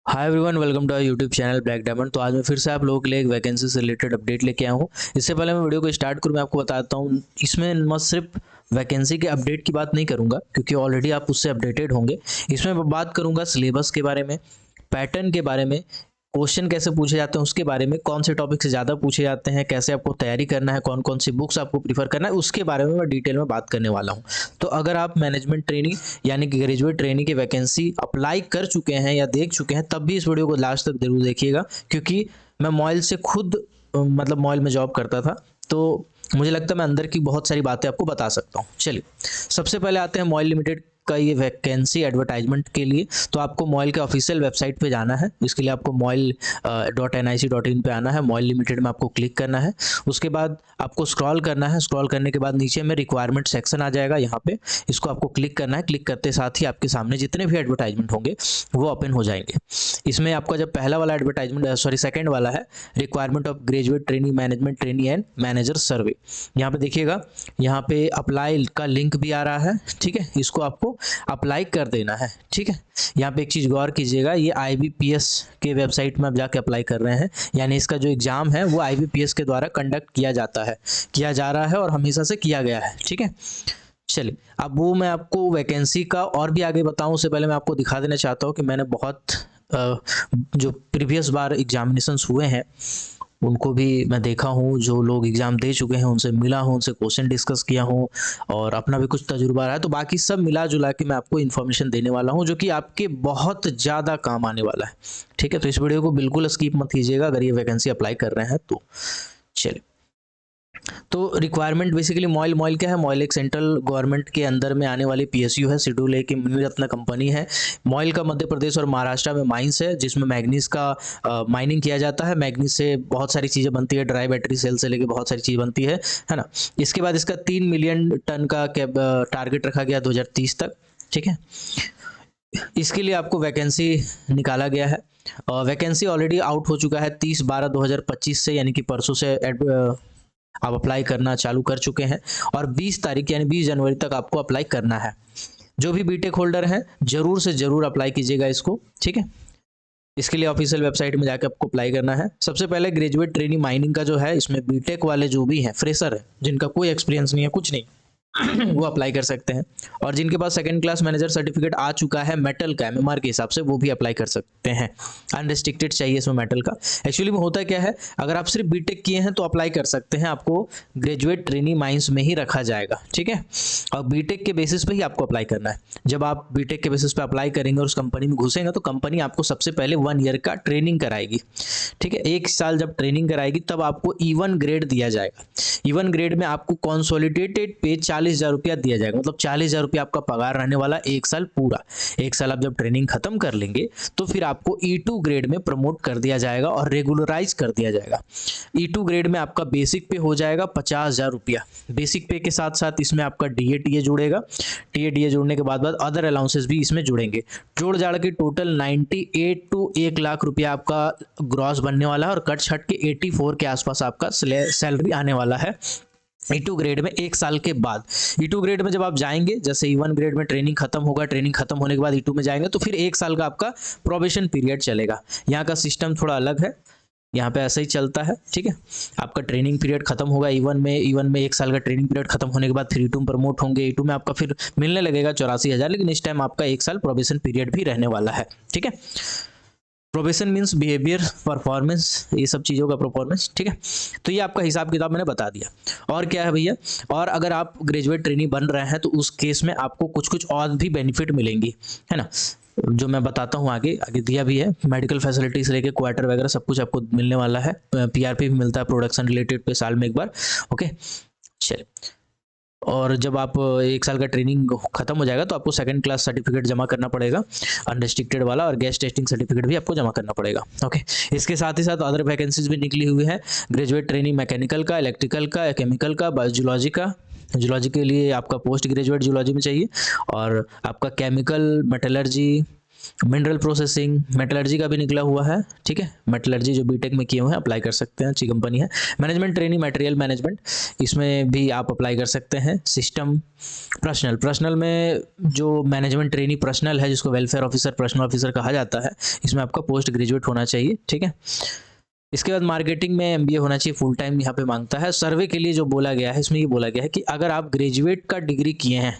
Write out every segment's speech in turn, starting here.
Hi everyone, welcome to our YouTube channel Black Diamond. तो आज मैं फिर से आप लोगों के लिए एक वैकेंसी से रिलेटेड अपडेट लेके आया हूँ। इससे पहले मैं वीडियो को स्टार्ट करूँ, मैं आपको बताता हूँ इसमें मैं सिर्फ वैकेंसी के अपडेट की बात नहीं करूँगा क्योंकि ऑलरेडी आप उससे अपडेटेड होंगे। इसमें मैं बात करूँगा सिलेबस के बारे में, पैटर्न के बारे में, क्वेश्चन कैसे पूछे जाते हैं उसके बारे में, कौन से टॉपिक से ज़्यादा पूछे जाते हैं, कैसे आपको तैयारी करना है, कौन कौन सी बुक्स आपको प्रीफर करना है, उसके बारे में मैं डिटेल में बात करने वाला हूँ। तो अगर आप मैनेजमेंट ट्रेनिंग यानी कि ग्रेजुएट ट्रेनिंग की वैकेंसी अप्लाई कर चुके हैं या देख चुके हैं, तब भी इस वीडियो को लास्ट तक जरूर देखिएगा क्योंकि मैं मॉइल से खुद मतलब मॉइल में जॉब करता था, तो मुझे लगता है मैं अंदर की बहुत सारी बातें आपको बता सकता हूँ। चलिए, सबसे पहले आते हैं मॉइल लिमिटेड का ये वैकेंसी एडवर्टाइजमेंट के लिए। तो आपको मॉइल के ऑफिशियल वेबसाइट पे जाना है। इसके लिए आपको moil.nic.in पे आना है। मॉइल लिमिटेड में आपको क्लिक करना है। उसके बाद आपको स्क्रॉल करना है। स्क्रॉल करने के बाद नीचे में रिक्वायरमेंट सेक्शन आ जाएगा, यहाँ पे इसको आपको क्लिक करना है। क्लिक करते साथ ही आपके सामने जितने भी एडवर्टाइजमेंट होंगे वो ओपन हो जाएंगे। इसमें आपका जब पहला वाला एडवर्टाइजमेंट सेकंड वाला है, requirement of graduate trainee management trainee and manager सर्वे, यहाँ पे देखिएगा, यहाँ पे अप्लाई का लिंक भी आ रहा है। ठीक है, इसको आपको अप्लाई कर देना है। ठीक है, यहाँ पे एक चीज़ गौर कीजिएगा, ये IBPS के वेबसाइट में आप जाके अप्लाई कर रहे हैं, यानी इसका जो एग्ज़ाम है वो IBPS के द्वारा कंडक्ट किया जाता है, किया जा रहा है और हमेशा से किया गया है। ठीक है, चलिए, अब वो मैं आपको वैकेंसी का और भी आगे बताऊं उससे पहले मैं आपको दिखा देना चाहता हूँ कि मैंने बहुत जो प्रीवियस बार एग्जामिनेशंस हुए हैं उनको भी मैं देखा हूँ। जो लोग एग्ज़ाम दे चुके हैं उनसे मिला हूँ, उनसे क्वेश्चन डिस्कस किया हूँ और अपना भी कुछ तजुर्बा रहा है। तो बाकी सब मिला जुला के मैं आपको इन्फॉर्मेशन देने वाला हूँ जो कि आपके बहुत ज़्यादा काम आने वाला है। ठीक है, तो इस वीडियो को बिल्कुल स्किप मत कीजिएगा अगर ये वैकेंसी अप्लाई कर रहे हैं तो। चलिए, तो रिक्वायरमेंट बेसिकली मॉइल मॉइल क्या है? मॉइल एक सेंट्रल गवर्नमेंट के अंदर में आने वाली PSU है, शेड्यूल ए की मिनीरत्न कंपनी है। मॉइल का मध्य प्रदेश और महाराष्ट्र में माइंस है जिसमें मैग्नीज का माइनिंग किया जाता है। मैग्नीज से बहुत सारी चीज़ें बनती है, ड्राई बैटरी सेल से लेके बहुत सारी चीज़ बनती है ना। इसके बाद इसका 3 मिलियन टन का टारगेट रखा गया 2030 तक। ठीक है, इसके लिए आपको वैकेंसी निकाला गया है और वैकेंसी ऑलरेडी आउट हो चुका है 30/12/2025 से, यानी कि परसों से आप अप्लाई करना चालू कर चुके हैं और 20 तारीख यानी 20 जनवरी तक आपको अप्लाई करना है। जो भी बीटेक होल्डर हैं जरूर से जरूर अप्लाई कीजिएगा इसको। ठीक है, इसके लिए ऑफिशियल वेबसाइट में जाकर आपको अप्लाई करना है। सबसे पहले ग्रेजुएट ट्रेनिंग माइनिंग का जो है, इसमें बीटेक वाले जो भी हैं, फ्रेशर है, जिनका कोई एक्सपीरियंस नहीं है, कुछ नहीं, वो अप्लाई कर सकते हैं। और जिनके पास सेकंड क्लास मैनेजर सर्टिफिकेट आ चुका है मेटल का, MMR के हिसाब से, वो भी अप्लाई कर सकते हैं। अनरिस्ट्रिक्टेड चाहिए इसमें मेटल का। एक्चुअली में होता क्या है, अगर आप सिर्फ बीटेक किए हैं तो अप्लाई कर सकते हैं, आपको ग्रेजुएट ट्रेनी माइंस में ही रखा जाएगा। ठीक है, और बीटेक के बेसिस पे ही आपको अप्लाई करना है। जब आप बीटेक के बेसिस पे अप्लाई करेंगे और उस कंपनी में घुसेंगे तो कंपनी आपको सबसे पहले 1 ईयर का ट्रेनिंग कराएगी। ठीक है, 1 साल जब ट्रेनिंग कराएगी तब आपको E1 ग्रेड दिया जाएगा। E1 ग्रेड में आपको कंसोलिडेटेड पे 40,000 रुपया दिया जाएगा, मतलब 40,000 रुपया आपका पगार रहने वाला 1 साल पूरा। 1 साल आप जब ट्रेनिंग खत्म कर लेंगे तो फिर आपको E2 ग्रेड में प्रमोट कर दिया जाएगा और रेगुलराइज कर दिया जाएगा। E2 ग्रेड में आपका बेसिक पे हो जाएगा 50,000 रुपया। बेसिक पे के साथ साथ इसमें आपका DA जुड़ेगा। DA जुड़ने के बाद अदर अलाउंसेस भी इसमें जुड़ेंगे। जोड़ जाड़ के टोटल 98 टू 1 लाख रुपया आपका ग्रॉस बनने वाला है और कट छट के 84 के आसपास आपका सैलरी आने वाला है E2 ग्रेड में 1 साल के बाद। E2 ग्रेड में जब आप जाएंगे, जैसे E1 ग्रेड में ट्रेनिंग खत्म होगा, ट्रेनिंग खत्म होने के बाद E2 में जाएंगे तो फिर 1 साल का आपका प्रोबेशन पीरियड चलेगा। यहाँ का सिस्टम थोड़ा अलग है, यहाँ पे ऐसा ही चलता है। ठीक है, आपका ट्रेनिंग पीरियड खत्म होगा E1 में 1 साल का ट्रेनिंग पीरियड खत्म होने के बाद फिर E2 में प्रमोट होंगे। E2 में आपका फिर मिलने लगेगा 84,000, लेकिन इस टाइम आपका 1 साल प्रोबेशन पीरियड भी रहने वाला है। ठीक है, प्रोबेशन मीन्स बिहेवियर, परफॉर्मेंस, ये सब चीज़ों का परफॉर्मेंस। ठीक है, तो ये आपका हिसाब किताब मैंने बता दिया। और क्या है भैया, और अगर आप ग्रेजुएट ट्रेनी बन रहे हैं तो उस केस में आपको कुछ कुछ और भी बेनिफिट मिलेंगी, है ना, जो मैं बताता हूँ आगे आगे दिया भी है। मेडिकल फैसिलिटीज लेके क्वार्टर वगैरह सब कुछ आपको मिलने वाला है। PRP भी मिलता है प्रोडक्शन रिलेटेड पे साल में एक बार। ओके, चलिए, और जब आप 1 साल का ट्रेनिंग खत्म हो जाएगा तो आपको सेकंड क्लास सर्टिफिकेट जमा करना पड़ेगा, अनरिस्ट्रिक्टेड वाला, और गैस टेस्टिंग सर्टिफिकेट भी आपको जमा करना पड़ेगा। ओके, इसके साथ ही साथ अदर वैकेंसीज भी निकली हुई है। ग्रेजुएट ट्रेनिंग मैकेनिकल का, इलेक्ट्रिकल का, केमिकल का, बायोलॉजी का। जूलॉजी के लिए आपका पोस्ट ग्रेजुएट जूलॉजी में चाहिए, और आपका chemical, metallurgy, mineral processing, metallurgy का भी निकला हुआ है, ठीक है। मेटलर्जी जो बीटेक में किए हुए हैं अप्लाई कर सकते हैं, अच्छी कंपनी है। मैनेजमेंट ट्रेनिंग मटेरियल मैनेजमेंट, इसमें भी आप अप्लाई कर सकते हैं। सिस्टम पर्सनल में जो मैनेजमेंट ट्रेनिंग पर्सनल है, जिसको वेलफेयर ऑफिसर, पर्सनल ऑफिसर कहा जाता है, इसमें आपका पोस्ट ग्रेजुएट होना चाहिए, ठीक है। इसके बाद मार्केटिंग में एमबीए होना चाहिए, फुल टाइम यहाँ पे मांगता है। सर्वे के लिए जो बोला गया है, इसमें ये बोला गया है कि अगर आप ग्रेजुएट का डिग्री किए हैं,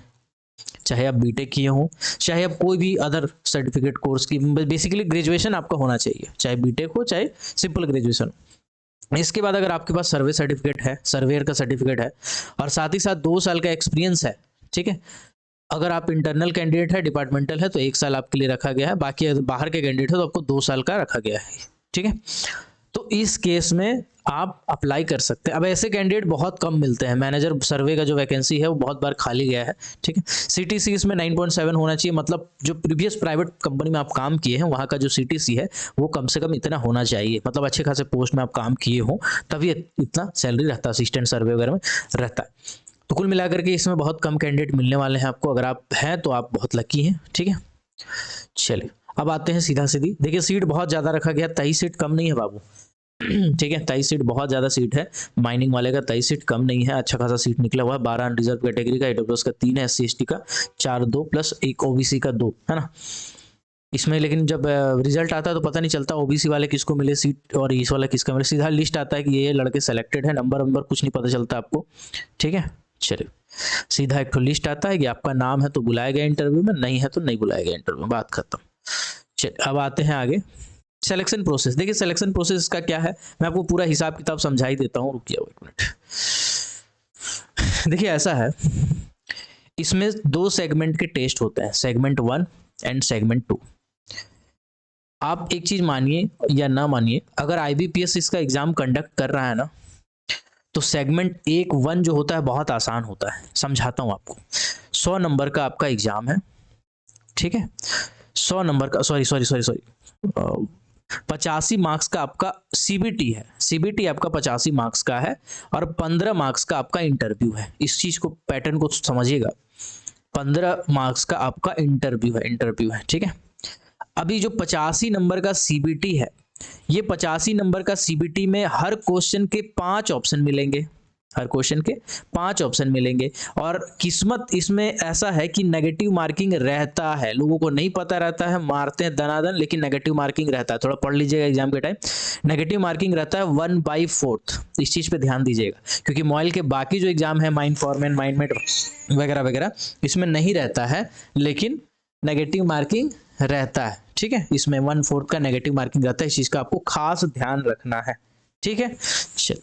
चाहे आप बीटेक किए हों, चाहे आप कोई भी अदर सर्टिफिकेट कोर्स की, बेसिकली ग्रेजुएशन आपका होना चाहिए, चाहे बीटेक हो चाहे सिंपल ग्रेजुएशन हो। इसके बाद अगर आपके पास सर्वे सर्टिफिकेट है, सर्वेयर का सर्टिफिकेट है, और साथ ही साथ 2 साल का एक्सपीरियंस है, ठीक है। अगर आप इंटरनल कैंडिडेट है, डिपार्टमेंटल है, तो 1 साल आपके लिए रखा गया है, बाकी बाहर के कैंडिडेट है तो आपको 2 साल का रखा गया है, ठीक है। तो इस केस में आप अप्लाई कर सकते हैं। अब ऐसे कैंडिडेट बहुत कम मिलते हैं, मैनेजर सर्वे का जो वैकेंसी है वो बहुत बार खाली गया है, ठीक है। सीटीसी इसमें 9.7 होना चाहिए, मतलब जो प्रीवियस प्राइवेट कंपनी में आप काम किए हैं वहाँ का जो सीटीसी है वो कम से कम इतना होना चाहिए, मतलब अच्छे खासे पोस्ट में आप काम किए हो तभी इतना सैलरी रहता है, असिस्टेंट सर्वे वगैरह में रहता है। तो कुल मिलाकर के इसमें बहुत कम कैंडिडेट मिलने वाले हैं आपको, अगर आप हैं तो आप बहुत लकी हैं, ठीक है। चलिए अब आते हैं सीधा सीधी, देखिए सीट बहुत ज़्यादा रखा गया, 23 सीट कम नहीं है बाबू, ठीक है। 23 सीट बहुत ज़्यादा सीट है, माइनिंग वाले का 23 सीट कम नहीं है, अच्छा खासा सीट निकला हुआ है। 12 अनरिजर्व कैटेगरी का, ईडब्ल्यूएस का 3 है, SC/ST का 4 2 प्लस 1 ओबीसी का 2 है ना। इसमें लेकिन जब रिजल्ट आता है तो पता नहीं चलता ओबीसी वाले किसको मिले सीट और इस वाला किसका मिले, सीधा लिस्ट आता है कि ये लड़के सेलेक्टेड है, नंबर कुछ नहीं पता चलता आपको, ठीक है। चलिए सीधा एक तो लिस्ट आता है कि आपका नाम है तो बुलाया गया इंटरव्यू में, नहीं है तो नहीं बुलाया गया इंटरव्यू में, बात खत्म। चलिए अब आते हैं आगे, सिलेक्शन प्रोसेस। देखिए सिलेक्शन प्रोसेस का क्या है, मैं आपको पूरा हिसाब किताब समझा ही देता हूँ, रुकिए 1 मिनट। देखिए ऐसा है, इसमें 2 सेगमेंट के टेस्ट होते हैं, सेगमेंट 1 एंड सेगमेंट 2। आप एक चीज मानिए या ना मानिए, अगर IBPS इसका एग्जाम कंडक्ट कर रहा है ना, तो सेगमेंट 1 जो होता है बहुत आसान होता है, समझाता हूँ आपको। 100 नंबर का आपका एग्जाम है, ठीक है। 100 नंबर का, सॉरी 85 मार्क्स का आपका CBT है, CBT आपका 85 मार्क्स का है, और 15 मार्क्स का आपका इंटरव्यू है। इस चीज को, पैटर्न को समझिएगा, 15 मार्क्स का आपका इंटरव्यू है, ठीक है। अभी जो 85 नंबर का CBT है, ये 85 नंबर का CBT में हर क्वेश्चन के 5 ऑप्शन मिलेंगे, हर क्वेश्चन के 5 ऑप्शन मिलेंगे। और किस्मत इसमें ऐसा है कि नेगेटिव मार्किंग रहता है, लोगों को नहीं पता रहता है, मारते हैं दनादन, लेकिन नेगेटिव मार्किंग रहता है। थोड़ा पढ़ लीजिएगा एग्जाम के टाइम, नेगेटिव मार्किंग रहता है 1/4। इस चीज़ पे ध्यान दीजिएगा, क्योंकि मॉइल के बाकी जो एग्जाम है, माइंड फॉर्मेट, माइंडमेट वगैरह वगैरह, इसमें नहीं रहता है, लेकिन नेगेटिव मार्किंग रहता है, ठीक है। इसमें 1/4 का नेगेटिव मार्किंग रहता है, इस चीज़ का आपको खास ध्यान रखना है, ठीक है। चल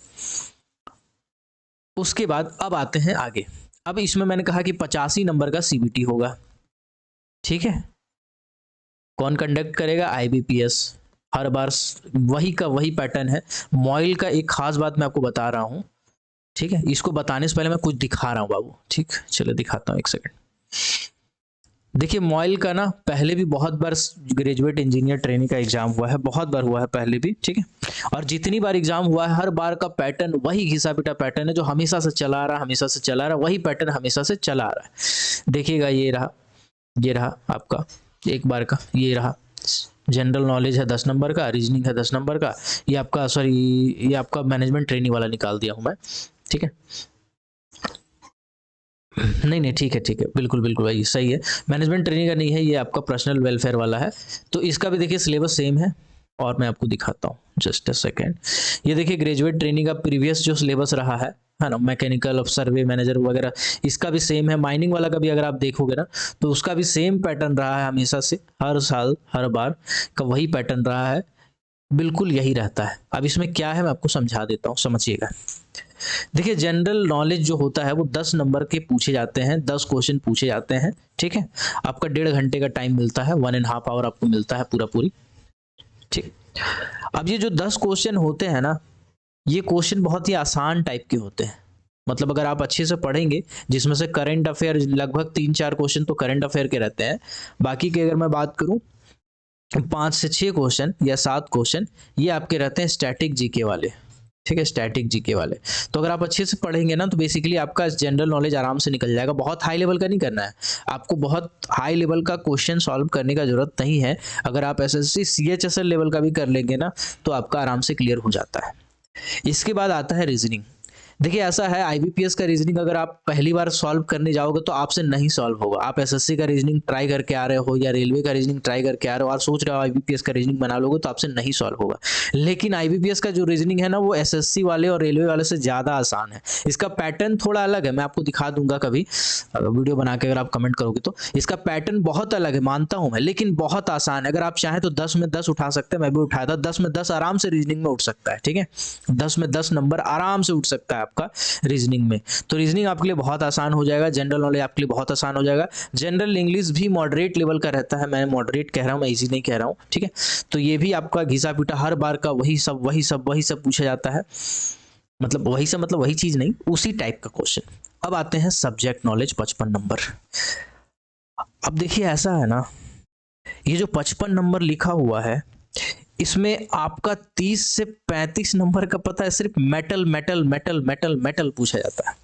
उसके बाद अब आते हैं आगे। अब इसमें मैंने कहा कि 85 नंबर का CBT होगा, ठीक है। कौन कंडक्ट करेगा? IBPS। हर बार वही का वही पैटर्न है। मॉइल का एक खास बात मैं आपको बता रहा हूं, ठीक है। इसको बताने से पहले मैं कुछ दिखा रहा हूं बाबू, ठीक। चलो दिखाता हूं, 1 सेकंड। देखिए मॉइल का ना पहले भी बहुत बार ग्रेजुएट इंजीनियर ट्रेनिंग का एग्जाम हुआ है, बहुत बार हुआ है पहले भी, ठीक है। और जितनी बार एग्जाम हुआ है, हर बार का पैटर्न वही घिसा पिटा पैटर्न है, जो हमेशा से चला आ रहा, वही पैटर्न हमेशा से चला आ रहा है। देखिएगा ये रहा आपका 1 बार का, ये रहा जनरल नॉलेज है 10 नंबर का, रीजनिंग है 10 नंबर का, ये आपका मैनेजमेंट ट्रेनिंग वाला निकाल दिया हूं मैं, ठीक है। नहीं ठीक है, बिल्कुल भाई सही है। मैनेजमेंट ट्रेनिंग का नहीं है, ये आपका पर्सनल वेलफेयर वाला है। तो इसका भी देखिए सिलेबस सेम है, और मैं आपको दिखाता हूँ, जस्ट अ सेकेंड। ये देखिए ग्रेजुएट ट्रेनिंग का प्रीवियस जो सिलेबस रहा है ना, मैकेनिकल ऑफ सर्वे मैनेजर वगैरह, इसका भी सेम है। माइनिंग वाला का भी अगर आप देखोगे ना, तो उसका भी सेम पैटर्न रहा है हमेशा से, हर साल हर बार का वही पैटर्न रहा है, बिल्कुल यही रहता है। अब इसमें क्या है मैं आपको समझा देता हूँ, समझिएगा। देखिए जनरल नॉलेज जो होता है वो 10 नंबर के पूछे जाते हैं, 10 क्वेश्चन पूछे जाते हैं, ठीक है। आपका 1.5 घंटे का टाइम मिलता है, 1.5 आवर आपको मिलता है पूरी, ठीक। अब ये जो 10 क्वेश्चन होते हैं ना, ये क्वेश्चन बहुत ही आसान टाइप के होते हैं, मतलब अगर आप अच्छे से पढ़ेंगे, जिसमें से करंट अफेयर लगभग 3-4 क्वेश्चन तो करंट अफेयर के रहते हैं, बाकी की अगर मैं बात करूं 5 से 6 क्वेश्चन या 7 क्वेश्चन ये आपके रहते हैं स्टैटिक जीके वाले, ठीक है, स्टैटिक जीके वाले। तो अगर आप अच्छे से पढ़ेंगे ना तो बेसिकली आपका जनरल नॉलेज आराम से निकल जाएगा। बहुत हाई लेवल का नहीं करना है आपको, बहुत हाई लेवल का क्वेश्चन सॉल्व करने का जरूरत नहीं है। अगर आप एसएससी सीएचएसएल लेवल का भी कर लेंगे ना तो आपका आराम से क्लियर हो जाता है। इसके बाद आता है रीजनिंग। देखिए ऐसा है, आईबीपीएस का रीजनिंग अगर आप पहली बार सॉल्व करने जाओगे तो आपसे नहीं सॉल्व होगा। आप एसएससी का रीजनिंग ट्राई करके आ रहे हो या रेलवे का रीजनिंग ट्राई करके आ रहे हो और सोच रहे हो आईबीपीएस का रीजनिंग बना लोगे तो आपसे नहीं सॉल्व होगा। लेकिन आईबीपीएस का जो रीजनिंग है ना वो एसएससी वाले और रेलवे वाले से ज़्यादा आसान है। इसका पैटर्न थोड़ा अलग है, मैं आपको दिखा दूंगा कभी वीडियो बना के, अगर आप कमेंट करोगे तो। इसका पैटर्न बहुत अलग है मानता हूँ मैं, लेकिन बहुत आसान है। अगर आप चाहें तो 10 में 10 उठा सकते हैं, मैं भी उठाया था। 10 में 10 आराम से रीजनिंग में उठ सकता है, ठीक है। 10 में 10 नंबर आराम से उठ सकता है आपका रीजनिंग में। तो रीजनिंग आपके लिए बहुत आसान हो जाएगा, जनरल नॉलेज आपके लिए बहुत आसान हो जाएगा। जनरल इंग्लिश भी मॉडरेट लेवल का रहता है, मैं मॉडरेट कह रहा हूँ, मैं इजी नहीं कह रहा हूँ, ठीक है। तो ये भी आपका घिसा पीटा हर बार का वही सब वही सब वही सब पूछा जाता है। मतलब वही सब मतलब वही चीज नहीं, उसी टाइप का क्वेश्चन। अब आते हैं सब्जेक्ट नॉलेज 55 नंबर। अब देखिए ऐसा है ना, ये जो 55 नंबर लिखा हुआ है इसमें आपका 30 से 35 नंबर का पता है सिर्फ metal metal metal metal metal पूछा जाता है।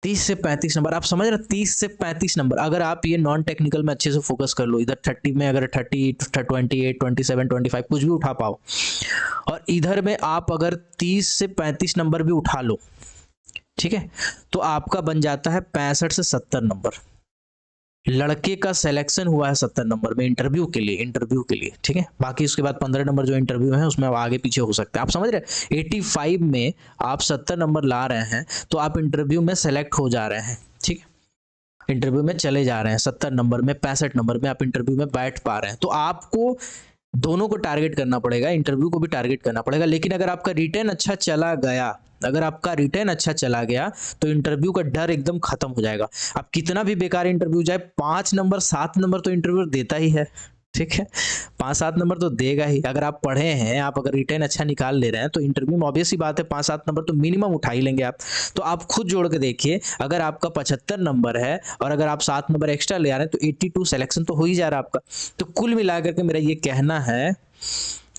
30 से 35 नंबर, आप समझ रहे, 30 से 35 नंबर। अगर आप ये नॉन टेक्निकल में अच्छे से फोकस कर लो, इधर 30 में अगर 30, 28, 27, 25 कुछ भी उठा पाओ, और इधर में आप अगर 30 से 35 नंबर भी उठा लो, ठीक है, तो आपका बन जाता है 65 से 70 नंबर। लड़के का सिलेक्शन हुआ है 70 नंबर में इंटरव्यू के लिए, ठीक है। बाकी उसके बाद 15 नंबर जो इंटरव्यू है उसमें आगे पीछे हो सकते हैं। आप समझ रहे हैं, 85 में आप 70 नंबर ला रहे हैं तो आप इंटरव्यू में सेलेक्ट हो जा रहे हैं, ठीक है। इंटरव्यू में चले जा रहे हैं 70 नंबर में, 65 नंबर में आप इंटरव्यू में बैठ पा रहे हैं। तो आपको दोनों को टारगेट करना पड़ेगा, इंटरव्यू को भी टारगेट करना पड़ेगा। लेकिन अगर आपका रिटर्न अच्छा चला गया, तो इंटरव्यू का डर एकदम खत्म हो जाएगा। अब कितना भी बेकार इंटरव्यू जाए, 5 नंबर 7 नंबर तो इंटरव्यू देता ही है, ठीक है। 5-7 नंबर तो देगा ही। अगर आप पढ़े हैं, आप अगर रिटर्न अच्छा निकाल ले रहे हैं तो इंटरव्यू में ऑब्वियस सी बात है 5-7 नंबर तो मिनिमम उठा ही लेंगे आप। तो आप खुद जोड़ के देखिए, अगर आपका 75 नंबर है और अगर आप 7 नंबर एक्स्ट्रा ले आ रहे हैं तो 82 सिलेक्शन तो हो ही जा रहा है आपका। तो कुल मिलाकर के मेरा ये कहना है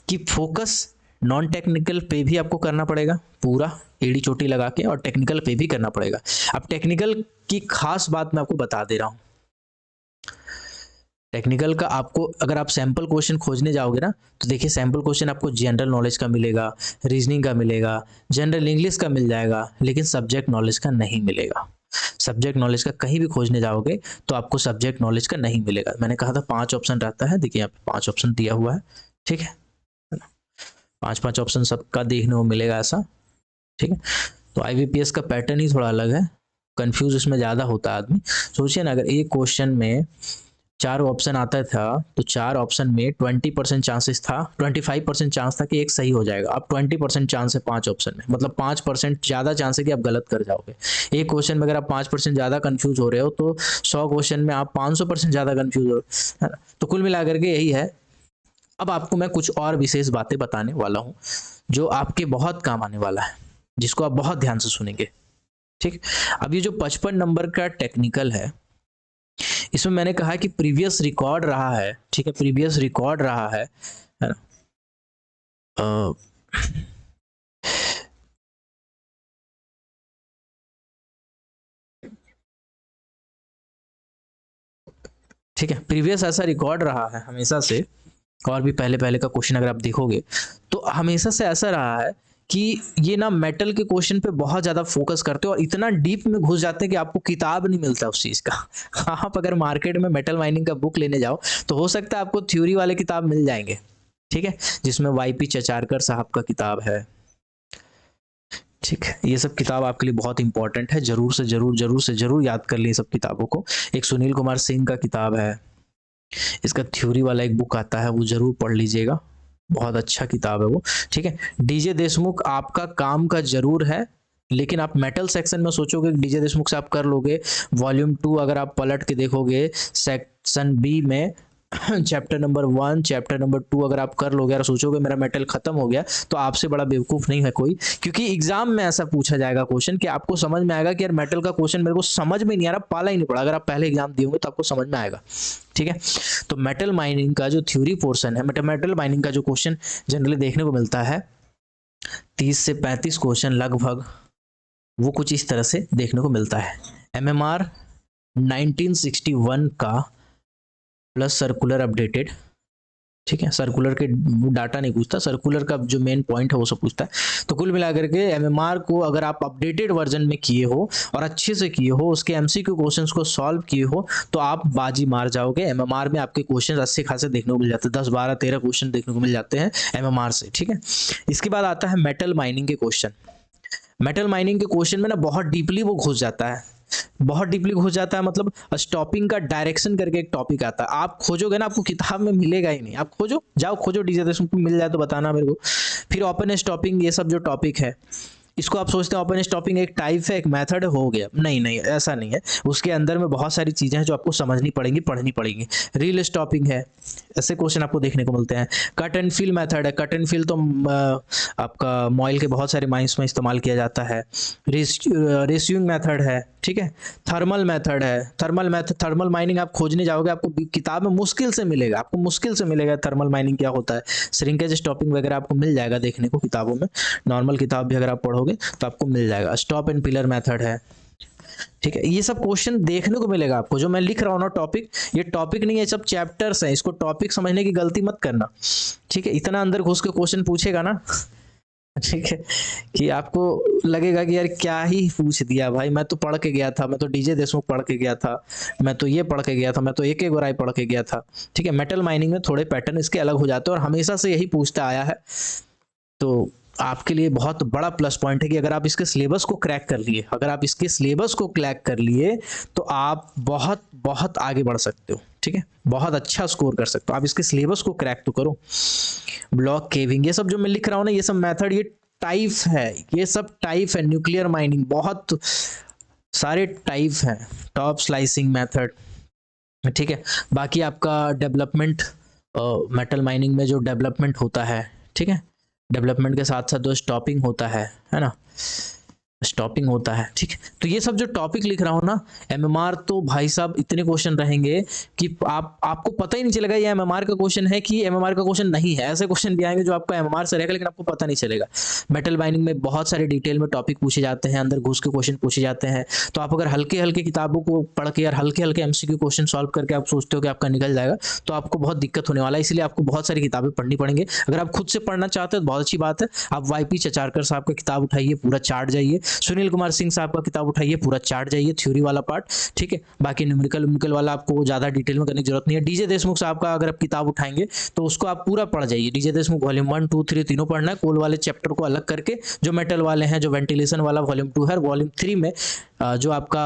कि फोकस नॉन टेक्निकल पे भी आपको करना पड़ेगा पूरा एड़ी चोटी लगा के, और टेक्निकल पे भी करना पड़ेगा। अब टेक्निकल की खास बात मैं आपको बता दे रहा हूं। टेक्निकल का आपको अगर आप सैंपल क्वेश्चन खोजने जाओगे ना तो देखिए सैंपल क्वेश्चन आपको जनरल नॉलेज का मिलेगा, रीजनिंग का मिलेगा, जनरल इंग्लिश का मिल जाएगा, लेकिन सब्जेक्ट नॉलेज का नहीं मिलेगा। सब्जेक्ट नॉलेज का कहीं भी खोजने जाओगे तो आपको सब्जेक्ट नॉलेज का नहीं मिलेगा। मैंने कहा था 5 ऑप्शन रहता है, देखिए यहाँ पे 5 ऑप्शन दिया हुआ है, ठीक है। 5 ऑप्शन सबका देखने को मिलेगा ऐसा, ठीक है। तो आईबीपीएस का पैटर्न ही थोड़ा अलग है, कंफ्यूज इसमें ज़्यादा होता है आदमी। सोचिए ना, अगर एक क्वेश्चन में 4 ऑप्शन आता था तो 4 ऑप्शन में 20% चांसेस था, 25% चांस था कि एक सही हो जाएगा। अब 20% चांस है 5 ऑप्शन में, मतलब 5% ज़्यादा चांस है कि आप गलत कर जाओगे। एक क्वेश्चन में अगर आप 5% ज़्यादा कंफ्यूज हो रहे हो तो 100 क्वेश्चन में आप 500% ज़्यादा कंफ्यूज हो, है ना। तो कुल मिलाकर के यही है। अब आपको मैं कुछ और विशेष बातें बताने वाला हूँ जो आपके बहुत काम आने वाला है, जिसको आप बहुत ध्यान से सुनेंगे, ठीक। अब ये जो 55 नंबर का टेक्निकल है, इसमें मैंने कहा कि प्रीवियस रिकॉर्ड रहा है, ठीक है, प्रीवियस रिकॉर्ड रहा है ना। ठीक है, प्रीवियस ऐसा रिकॉर्ड रहा है हमेशा से, और भी पहले पहले का क्वेश्चन अगर आप देखोगे तो हमेशा से ऐसा रहा है कि ये ना मेटल के क्वेश्चन पे बहुत ज़्यादा फोकस करते हो और इतना डीप में घुस जाते हैं कि आपको किताब नहीं मिलता उस चीज़ का। आप अगर मार्केट में मेटल माइनिंग का बुक लेने जाओ तो हो सकता है आपको थ्योरी वाले किताब मिल जाएंगे, ठीक है, जिसमें वाईपी चचारकर साहब का किताब है, ठीक है। ये सब किताब आपके लिए बहुत इंपॉर्टेंट है, जरूर से जरूर याद कर लीजिए सब किताबों को। एक सुनील कुमार सिंह का किताब है, इसका थ्योरी वाला एक बुक आता है, वो जरूर पढ़ लीजिएगा, बहुत अच्छा किताब है वो, ठीक है। डीजे देशमुख आपका काम का जरूर है, लेकिन आप मेटल सेक्शन में सोचोगे डीजे देशमुख से आप कर लोगे। वॉल्यूम 2 अगर आप पलट के देखोगे सेक्शन बी में चैप्टर नंबर 1 चैप्टर नंबर 2 अगर आप कर लोगे और सोचोगे मेरा मेटल खत्म हो गया, तो आपसे बड़ा बेवकूफ नहीं है कोई। क्योंकि एग्जाम में ऐसा पूछा जाएगा क्वेश्चन कि आपको समझ में आएगा कि यार मेटल का क्वेश्चन मेरे को समझ में नहीं आ रहा, पाला ही नहीं पड़ा। अगर आप पहले एग्जाम दिए होंगे तो आपको समझ में आएगा, ठीक है। तो मेटल माइनिंग का जो थ्योरी पोर्शन है, मेटल माइनिंग का जो क्वेश्चन जनरली देखने को मिलता है 30 से 35 क्वेश्चन लगभग वो कुछ इस तरह से देखने को मिलता है। MMR 1961 का प्लस सर्कुलर अपडेटेड, ठीक है, सर्कुलर के डाटा नहीं पूछता, सर्कुलर का जो मेन पॉइंट है वो सब पूछता है। तो कुल मिलाकर के MMR को अगर आप अपडेटेड वर्जन में किए हो और अच्छे से किए हो, उसके MCQ क्वेश्चंस को सॉल्व किए हो, तो आप बाजी मार जाओगे। MMR में आपके क्वेश्चन अच्छे खासे देखने को मिल जाते हैं, 10 12 13 क्वेश्चन देखने को मिल जाते हैं MMR से, ठीक है। इसके बाद आता है मेटल माइनिंग के क्वेश्चन। मेटल माइनिंग के क्वेश्चन में ना बहुत डीपली वो घुस जाता है, बहुत डीपली घुस जाता है। मतलब स्टॉपिंग का डायरेक्शन करके एक टॉपिक आता है, आप खोजोगे ना आपको किताब में मिलेगा ही नहीं। आप खोजो, जाओ खोजो, डीजे देशमुख मिल जाए तो बताना मेरे को। फिर ओपन स्टॉपिंग, ये सब जो टॉपिक है, इसको आप सोचते हैं ओपन स्टॉपिंग एक टाइप है, एक मेथड हो गया। नहीं नहीं, ऐसा नहीं है। उसके अंदर में बहुत सारी चीज़ें हैं जो आपको समझनी पड़ेंगी, पढ़नी पड़ेंगी। रील स्टॉपिंग है, ऐसे क्वेश्चन आपको देखने को मिलते हैं। कट एंड फिल मेथड है, कट एंड फिल तो आपका मॉइल के बहुत सारे माइंस में इस्तेमाल किया जाता है। रेस्यूइंग मेथड है, ठीक है। थर्मल मेथड है, थर्मल माइनिंग आप खोजने जाओगे आपको किताब में मुश्किल से मिलेगा, आपको मुश्किल से मिलेगा थर्मल माइनिंग क्या होता है। श्रिंकेज स्टॉपिंग वगैरह आपको मिल जाएगा देखने को किताबों में, नॉर्मल किताब भी अगर आप पढ़ोगे तो आपको मिल जाएगा। स्टॉप एंड पिलर मेथड है, ठीक है। ये सब क्वेश्चन देखने को मिलेगा आपको। जो मैं लिख रहा हूँ ना टॉपिक, ये टॉपिक नहीं है, सब चैप्टर्स हैं। इसको टॉपिक समझने की गलती मत करना, ठीक है। इतना अंदर घुस के क्वेश्चन पूछेगा ना, ठीक है, कि आपको लगेगा कि यार क्या ही पूछ दिया भाई, मैं तो पढ़ के गया था, मैं तो डीजे देशमुख पढ़ के गया था, मैं तो ये पढ़ के गया था, मैं तो एक गोराई पढ़ के गया था, ठीक है। मेटल माइनिंग में थोड़े पैटर्न इसके अलग हो जाते हैं और हमेशा से यही पूछता आया है। तो आपके लिए बहुत बड़ा प्लस पॉइंट है कि अगर आप इसके सिलेबस को क्रैक कर लिए, अगर आप इसके सिलेबस को क्रैक कर लिए तो आप बहुत बहुत आगे बढ़ सकते हो, ठीक है। बहुत अच्छा स्कोर कर सकते हो आप, इसके सिलेबस को क्रैक तो करो। ब्लॉक केविंग, ये सब जो मैं लिख रहा हूँ ना, ये सब मेथड, ये टाइप है, ये सब टाइप है। न्यूक्लियर माइनिंग, बहुत सारे टाइप हैं। टॉप स्लाइसिंग मेथड, ठीक है। बाकी आपका डेवलपमेंट, मेटल माइनिंग में जो डेवलपमेंट होता है, ठीक है, डेवलपमेंट के साथ साथ जो स्टॉपिंग होता है ना, स्टॉपिंग होता है, ठीक है। तो ये सब जो टॉपिक लिख रहा हूँ ना, MMR तो भाई साहब इतने क्वेश्चन रहेंगे कि आपको पता ही नहीं चलेगा ये MMR का क्वेश्चन है कि MMR का क्वेश्चन नहीं है। ऐसे क्वेश्चन भी आएंगे जो आपका MMR से रहेगा लेकिन आपको पता नहीं चलेगा। मेटल माइनिंग में बहुत सारे डिटेल में टॉपिक पूछे जाते हैं, अंदर घुस के क्वेश्चन पूछे जाते हैं। तो आप अगर हल्के हल्के किताबों को पढ़ के यार हल्के हल्के MCQ क्वेश्चन सॉल्व करके आप सोचते हो कि आपका निकल जाएगा, तो आपको बहुत दिक्कत होने वाला है। इसलिए आपको बहुत सारी किताबें पढ़नी पड़ेंगी। अगर आप खुद से पढ़ना चाहते हो तो बहुत अच्छी बात है, आप YP चचारकर साहब का किताब उठाइए, पूरा चार्ट जाइए। सुनील कुमार सिंह साहब का किताब उठाइए, पूरा चार्ट जाइए, थ्योरी वाला पार्ट, ठीक है। बाकी न्यूमेरिकल वाला आपको ज़्यादा डिटेल में करने की जरूरत नहीं है। डीजे देशमुख साहब का अगर आप किताब उठाएंगे तो उसको आप पूरा पढ़ जाइए। डीजे देशमुख वॉल्यूम 1 2 3 तीनों पढ़ना है। कोल वाले चैप्टर को अलग करके, जो मेटल वाले हैं, जो वेंटिलेशन वाला वॉल्यूम 2 है, वॉल्यूम 3 में जो आपका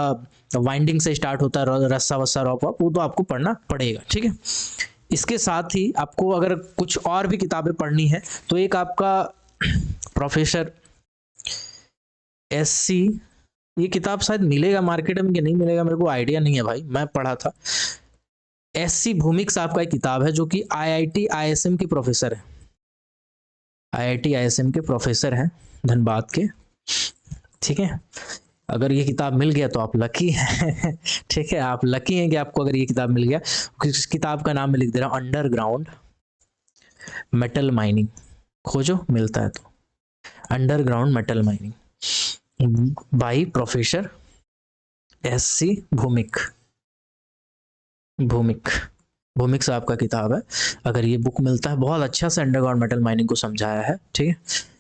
वाइंडिंग से स्टार्ट होता है, रस्सा वस्सा रॉप वॉप, वो तो आपको पढ़ना पड़ेगा, ठीक है। इसके साथ ही आपको अगर कुछ और भी किताबें पढ़नी है तो एक आपका प्रोफेसर SC, ये किताब शायद मिलेगा मार्केट में कि नहीं मिलेगा मेरे को आइडिया नहीं है भाई, मैं पढ़ा था। SC भूमिक साहब का एक किताब है जो कि IIT ISM के प्रोफेसर है, IIT ISM के प्रोफेसर हैं धनबाद के, ठीक है। अगर ये किताब मिल गया तो आप लकी हैं ठीक है, आप लकी हैं कि आपको अगर ये किताब मिल गया। इस किताब का नाम मैं लिख दे रहा हूँ, अंडरग्राउंड मेटल माइनिंग। खोजो मिलता है तो, underground metal mining by professor SC भूमिक साहब का किताब है। अगर ये बुक मिलता है, बहुत अच्छा से अंडरग्राउंड मेटल माइनिंग को समझाया है, ठीक है,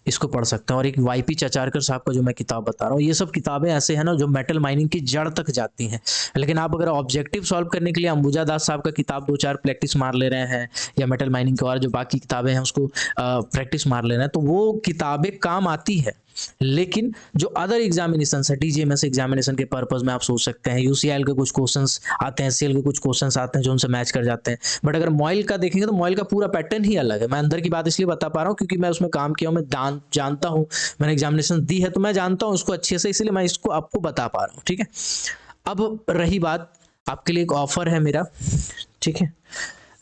इसको पढ़ सकते हैं। और एक YP चचारकर साहब का जो मैं किताब बता रहा हूँ, ये सब किताबें ऐसे हैं ना जो मेटल माइनिंग की जड़ तक जाती हैं। लेकिन आप अगर ऑब्जेक्टिव सॉल्व करने के लिए अंबुजा दास साहब का किताब 2-4 प्रैक्टिस मार ले रहे हैं, या मेटल माइनिंग के और जो बाकी किताबें हैं उसको प्रैक्टिस मार ले रहे हैं, तो वो किताबें काम आती है। लेकिन जो अदर एग्जामिनेशन है, DGMS एग्जामिनेशन के पर्पस में आप सोच सकते हैं, UCL के कुछ क्वेश्चंस आते हैं, CL के कुछ क्वेश्चंस आते हैं जो उनसे मैच कर जाते हैं। बट अगर मॉइल का देखेंगे तो मॉइल का पूरा पैटर्न ही अलग है। मैं अंदर की बात इसलिए बता पा रहा हूँ क्योंकि मैं उसमें काम किया हूँ, मैं जानता हूँ, मैंने एग्जामिनेशन दी है तो मैं जानता हूँ उसको अच्छे से, इसलिए मैं इसको आपको बता पा रहा हूँ, ठीक है। अब रही बात, आपके लिए एक ऑफर है मेरा, ठीक है,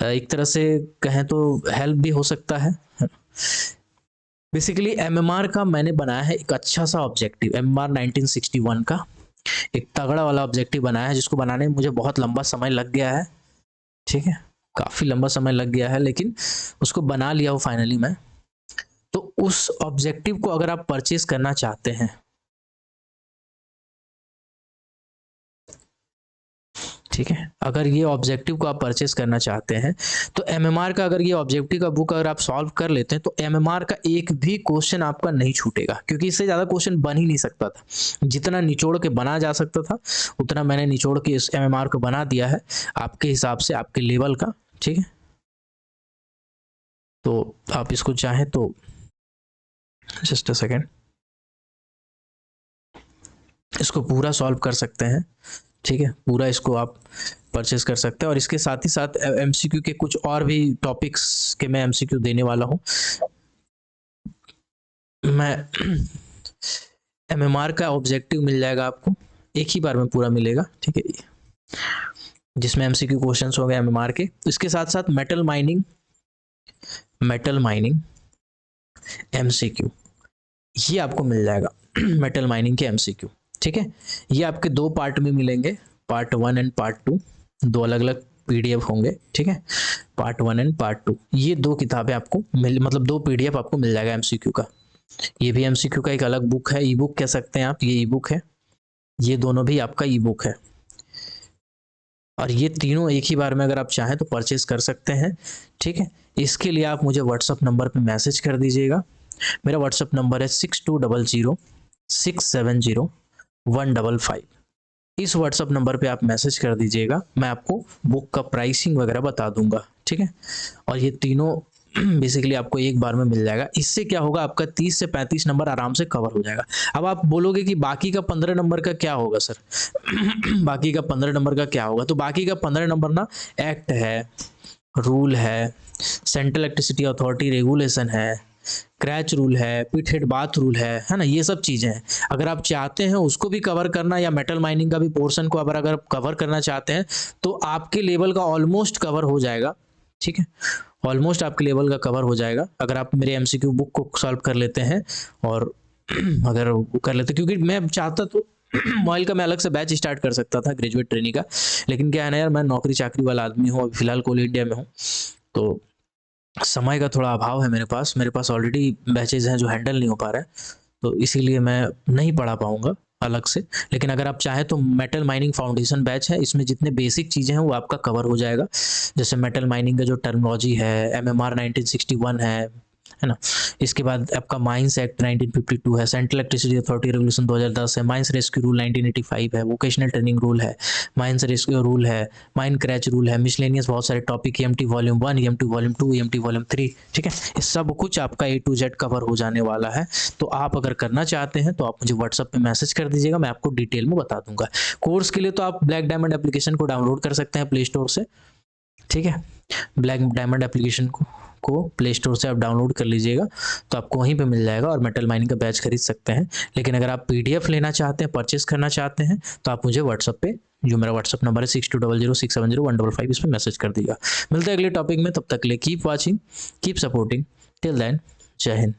एक तरह से कहें तो हेल्प भी हो सकता है। बेसिकली MMR का मैंने बनाया है एक अच्छा सा ऑब्जेक्टिव, MMR 1961 का एक तगड़ा वाला ऑब्जेक्टिव बनाया है, जिसको बनाने में मुझे बहुत लंबा समय लग गया है, ठीक है, काफ़ी लंबा समय लग गया है, लेकिन उसको बना लिया हो फाइनली मैं। तो उस ऑब्जेक्टिव को अगर आप परचेज करना चाहते हैं, ठीक है, अगर ये ऑब्जेक्टिव को आप परचेस करना चाहते हैं तो एमएमआर का, अगर ये ऑब्जेक्टिव का बुक अगर आप सॉल्व कर लेते हैं तो एमएमआर का एक भी क्वेश्चन आपका नहीं छूटेगा, क्योंकि इससे ज़्यादा क्वेश्चन बन ही नहीं सकता था। जितना निचोड़ के बना जा सकता था उतना मैंने निचोड़ के इस एमएमआर को बना दिया है आपके हिसाब से, आपके लेवल का, ठीक है। तो आप इसको चाहें तो जस्ट अ सेकेंड, इसको पूरा सॉल्व कर सकते हैं, ठीक है, पूरा इसको आप परचेस कर सकते हैं। और इसके साथ ही साथ एमसीक्यू के कुछ और भी टॉपिक्स के मैं एमसीक्यू देने वाला हूं। मैं एमएमआर का ऑब्जेक्टिव मिल जाएगा आपको, एक ही बार में पूरा मिलेगा, ठीक है, जिसमें एमसीक्यू क्वेश्चंस हो गए एमएमआर के। इसके साथ साथ मेटल माइनिंग एमसीक्यू ये आपको मिल जाएगा, मेटल माइनिंग के एमसीक्यू, ठीक है। ये आपके दो पार्ट में मिलेंगे, पार्ट 1 एंड पार्ट 2, दो अलग अलग पीडीएफ होंगे, ठीक है, पार्ट 1 एंड पार्ट 2। ये दो किताबें आपको मतलब दो पीडीएफ आपको मिल जाएगा एमसीक्यू का। ये भी एमसीक्यू का एक अलग बुक है, ई बुक कह सकते हैं आप, ये ई बुक है, ये दोनों भी आपका ई बुक है। और ये तीनों एक ही बार में अगर आप चाहें तो परचेज कर सकते हैं, ठीक है। इसके लिए आप मुझे व्हाट्सअप नंबर पर मैसेज कर दीजिएगा। मेरा व्हाट्सअप नंबर है 6200670155। इस व्हाट्सअप नंबर पे आप मैसेज कर दीजिएगा, मैं आपको बुक का प्राइसिंग वगैरह बता दूंगा, ठीक है। और ये तीनों बेसिकली आपको एक बार में मिल जाएगा। इससे क्या होगा, आपका 30 से 35 नंबर आराम से कवर हो जाएगा। अब आप बोलोगे कि बाकी का 15 नंबर का क्या होगा सर? बाकी का 15 नंबर का क्या होगा? तो बाकी का 15 नंबर ना, एक्ट है, रूल है, सेंट्रल इलेक्ट्रिसिटी अथॉरिटी रेगुलेशन है, क्रैच रूल है, पिट हेड बाथ रूल है ना, ये सब चीज़ें हैं। अगर आप चाहते हैं उसको भी कवर करना, या मेटल माइनिंग का भी पोर्शन को अगर कवर करना चाहते हैं तो आपके लेवल का ऑलमोस्ट कवर हो जाएगा, ठीक है, ऑलमोस्ट आपके लेवल का कवर हो जाएगा अगर आप मेरे एमसीक्यू बुक को सॉल्व कर लेते हैं। और अगर कर लेते, क्योंकि मैं चाहता तो मोबाइल का मैं अलग से बैच स्टार्ट कर सकता था ग्रेजुएट ट्रेनिंग का, लेकिन क्या है ना यार, मैं नौकरी चाकरी वाला आदमी हूँ, अभी फिलहाल कोल इंडिया में हूँ, तो समय का थोड़ा अभाव है मेरे पास ऑलरेडी बैचेज हैं जो हैंडल नहीं हो पा रहे हैं, तो इसीलिए मैं नहीं पढ़ा पाऊंगा अलग से। लेकिन अगर आप चाहें तो मेटल माइनिंग फाउंडेशन बैच है, इसमें जितने बेसिक चीज़ें हैं वो आपका कवर हो जाएगा। जैसे मेटल माइनिंग का जो टर्मिनोलॉजी है, एमएमआर 1961 है ना, इसके बाद आपका माइंस एक्ट 1952 है, सेंट्रल इलेक्ट्रिसिटी अथॉरिटी रेगुलेशन 2010 है, माइंस रेस्क्यू रूल 1985 है, वोकेशनल ट्रेनिंग रूल है, माइंस रेस्क्यू रूल है, माइन क्रैच रूल है, मिसलेनियस बहुत सारे topic, EMT volume 1, EMT volume 2, EMT volume 3, ठीक है, ये सब कुछ आपका A to Z कवर हो जाने वाला है। तो आप अगर करना चाहते हैं तो आप मुझे व्हाट्सअप पे मैसेज कर दीजिएगा, मैं आपको डिटेल में बता दूंगा। कोर्स के लिए तो आप ब्लैक डायमंड एप्लीकेशन को डाउनलोड कर सकते हैं प्ले स्टोर से, ठीक है, ब्लैक डायमंड एप्लीकेशन को प्ले स्टोर से आप डाउनलोड कर लीजिएगा, तो आपको वहीं पे मिल जाएगा और मेटल माइनिंग का बैच खरीद सकते हैं। लेकिन अगर आप PDF लेना चाहते हैं, परचेस करना चाहते हैं, तो आप मुझे व्हाट्सअप पे, जो मेरा व्हाट्सअप नंबर है 6200670155, इस पर मैसेज कर दीजिएगा। मिलते हैं अगले टॉपिक में, तब तक के लिए keep watching, keep supporting, till then जय हिंद।